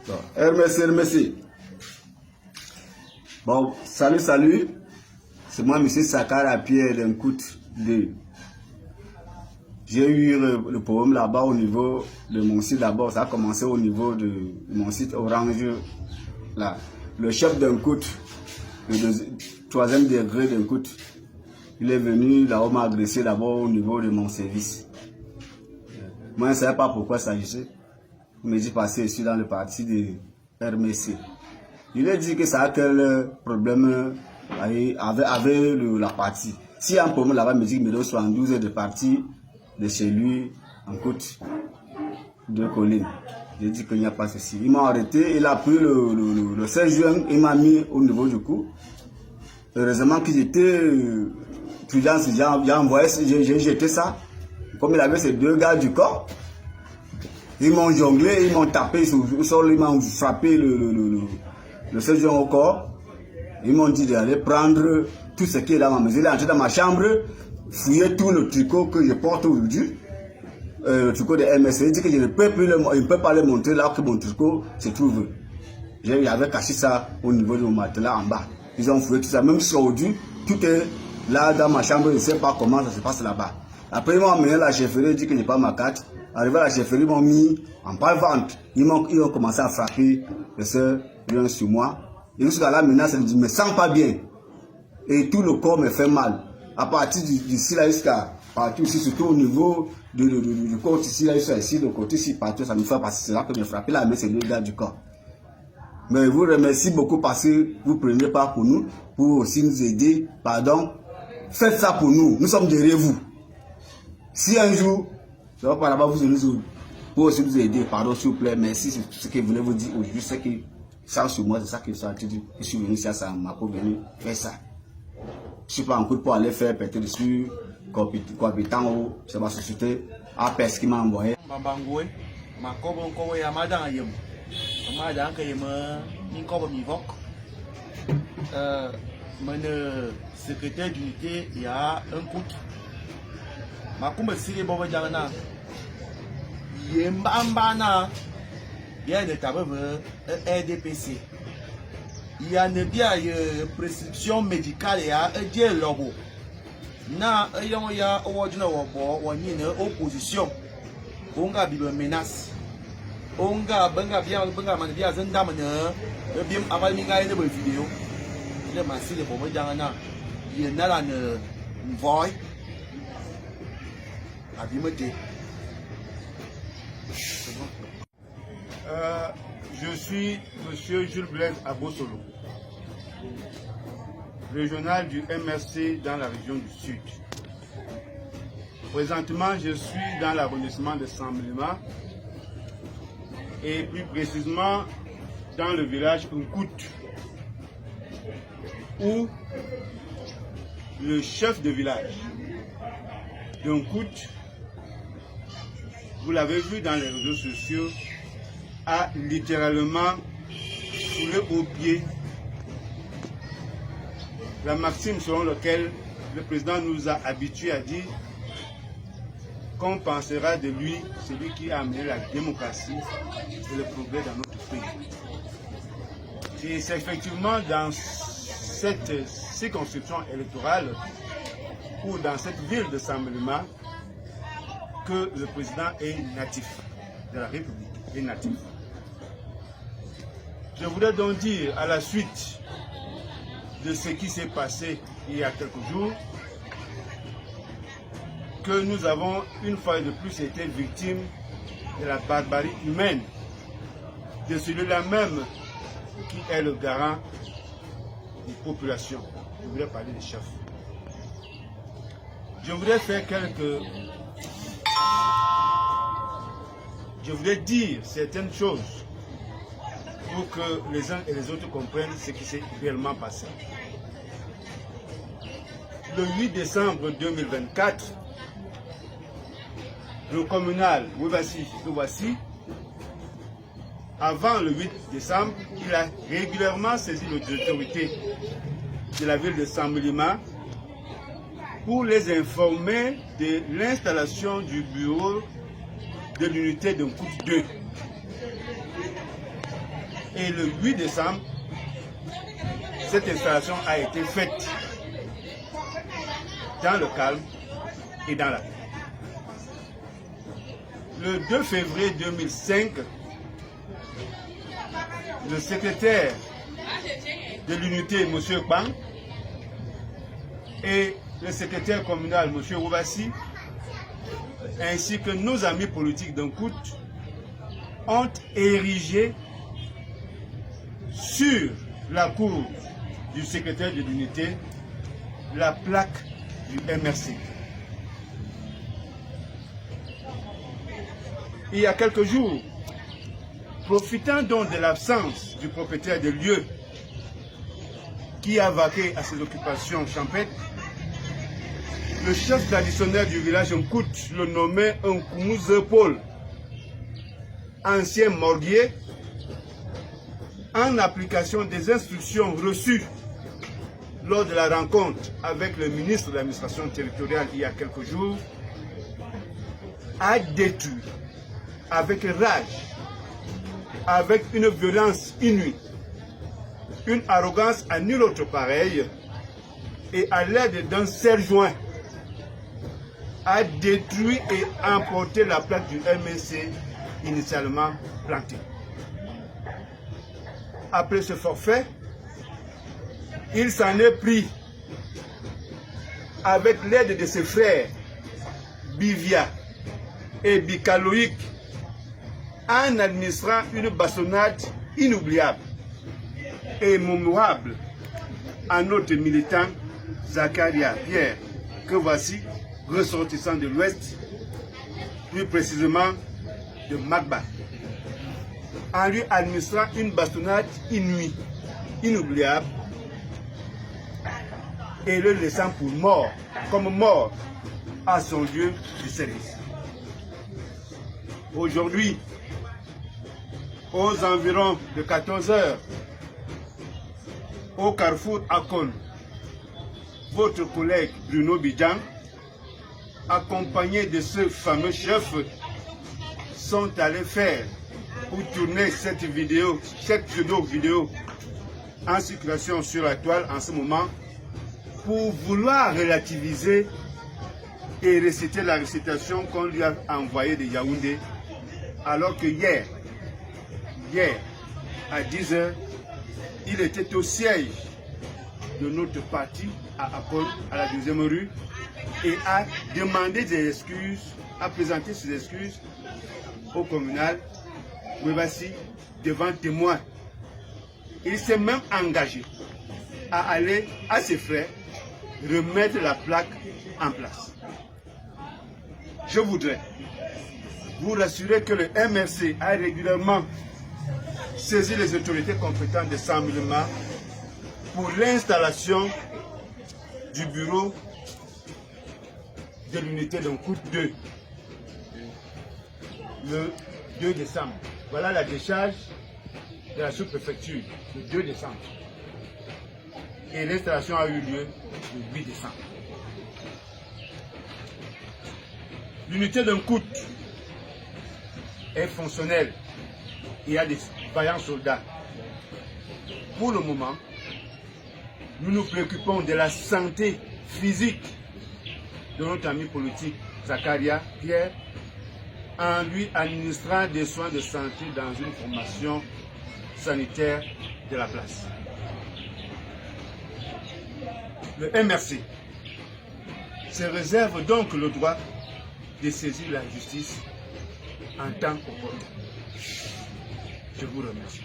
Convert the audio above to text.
Bon, RMC. Bon, salut. C'est moi, M. Sakara Pierre d'Encout 2. J'ai eu le problème là-bas au niveau de mon site d'abord. Ça a commencé au niveau de mon site Orange. Là. Le chef d'Encout, le 3e degré d'Encout, il est venu là-haut m'a agressé d'abord au niveau de mon service. Moi, je ne savais pas pourquoi ça s'agissait. Il me dit passer ici dans le parti de RMC. Il a dit que ça a quel problème avec la partie. S'il y a un problème là-bas, il me dit qu'il me donne 72 heures de partie de chez lui en côte de colline. J'ai dit qu'il n'y a pas ceci. Il m'a arrêté, il a pris le 16 juin, il m'a mis au niveau du cou. Heureusement que j'étais prudent, j'ai envoyé, j'ai jeté ça. Comme il avait ces 2 gars du corps, ils m'ont jonglé, ils m'ont tapé sur le sol, ils m'ont frappé le 16 juin au corps. Ils m'ont dit d'aller prendre tout ce qui est dans ma maison. Il est entré dans ma chambre, fouiller tout le tricot que je porte aujourd'hui, le tricot de MSC. Il dit que je ne peux pas le montrer là que mon tricot se trouve. J'avais caché ça au niveau de mon matelas en bas. Ils ont fouillé tout ça. Même si aujourd'hui, tout est là dans ma chambre, je ne sais pas comment ça se passe là-bas. Après, ils m'ont amené à la chefferie, ils disent que je n'ai pas ma carte. Arrivé à la chefferie, ils m'ont mis en bas-ventre. Ils ont commencé à frapper les soeurs sur moi. Et jusqu'à là, maintenant, je ne me sens pas bien. Et tout le corps me fait mal. À partir d'ici là, jusqu'à partir ici, surtout au niveau du corps ici, là, ici, le côté ici, partout, ça me fait parce que c'est là que me frappé là, mais c'est le gars du corps. Mais je vous remercie beaucoup parce que vous prenez part pour nous, pour aussi nous aider. Pardon. Faites ça pour nous. Nous sommes derrière vous. Si un jour, je ne vais pas là-bas vous aider, pour aussi vous aider, pardon, s'il vous plaît, merci, c'est tout ce que je voulais vous dire aujourd'hui, c'est que ça sur moi, c'est ça que je suis venu ici à Sama pour venir faire ça. Je ne suis pas en cours pour aller faire péter dessus, compétent ou c'est ma société, à PES qui m'a envoyé. Mon secrétaire d'unité, il y a un coup. Ma kumba siri bobo jangana yembambana bien de tabebe RDPC. Il y a une bien prescription médicale ya edie logo. Na ayong ya owojuna wobo woni ne opposition. Onga bibe menace. Onga benga man bien zenda mana bim aval mi ga ne be vidéo. Le masiri bobo jangana yenala ne voy. Je suis M. Jules Blaise Abosolo, régional du MRC dans la région du Sud. Présentement, je suis dans l'arrondissement de Samblima et plus précisément dans le village Nkout, où le chef de village d'Nkout, vous l'avez vu dans les réseaux sociaux, a littéralement foulé aux pieds la maxime selon laquelle le président nous a habitués à dire qu'on pensera de lui celui qui a amené la démocratie et le progrès dans notre pays. Et c'est effectivement dans cette circonscription électorale ou dans cette ville de Samblima que le président est natif de la République, est natif. Je voudrais donc dire, à la suite de ce qui s'est passé il y a quelques jours, que nous avons une fois de plus été victimes de la barbarie humaine, de celui-là même qui est le garant des populations. Je voudrais parler des chefs. Je voudrais faire Je voudrais dire certaines choses pour que les uns et les autres comprennent ce qui s'est réellement passé. Le 8 décembre 2024, le communal Voici, avant le 8 décembre, il a régulièrement saisi l'autorité de la ville de Samblima pour les informer de l'installation du bureau de l'unité de Nkout 2. Et le 8 décembre, cette installation a été faite dans le calme et dans la paix. Le 2 février 2005, le secrétaire de l'unité, M. Bang, et le secrétaire communal, M. Rouvassi, ainsi que nos amis politiques d'Nkout, ont érigé sur la cour du secrétaire de l'unité la plaque du MRC. Il y a quelques jours, profitant donc de l'absence du propriétaire des lieux qui a vaqué à ses occupations champêtres, le chef traditionnel du village Nkout le nommait Nkoumouze Paul, ancien morguier, en application des instructions reçues lors de la rencontre avec le ministre de l'administration territoriale il y a quelques jours, a détruit avec rage, avec une violence inouïe, une arrogance à nul autre pareil, et à l'aide d'un serre-joint, a détruit et emporté la plaque du MNC initialement plantée. Après ce forfait, il s'en est pris avec l'aide de ses frères Bivia et Bicaloïc en administrant une bastonnade inoubliable et mémorable à notre militant Zakaria Pierre, que voici ressortissant de l'Ouest, plus précisément de Magba, en lui administrant une bastonnade inouïe, inoubliable, et le laissant pour mort, comme mort, à son lieu de service. Aujourd'hui, aux environs de 14 heures, au carrefour Akon, votre collègue Bruno Bidjan, accompagné de ce fameux chef, sont allés faire ou tourner cette vidéo, cette pseudo-vidéo en circulation sur la toile en ce moment, pour vouloir relativiser et réciter la récitation qu'on lui a envoyée de Yaoundé, alors que hier à 10 h, il était au siège de notre parti à Akon, à la 2e rue, et a demandé des excuses, a présenté ses excuses au communal Ouevassi devant témoins. Il s'est même engagé à aller à ses frères remettre la plaque en place. Je voudrais vous rassurer que le MRC a régulièrement saisi les autorités compétentes de Saint-Milema pour l'installation du bureau de l'unité d'Nkout 2 le 2 décembre. Voilà la décharge de la sous-préfecture le 2 décembre. Et l'installation a eu lieu le 8 décembre. L'unité d'Nkout est fonctionnelle et a des vaillants soldats. Pour le moment, nous nous préoccupons de la santé physique de notre ami politique Zakaria Pierre en lui administrant des soins de santé dans une formation sanitaire de la place. Le MRC se réserve donc le droit de saisir la justice en temps opportun. Je vous remercie.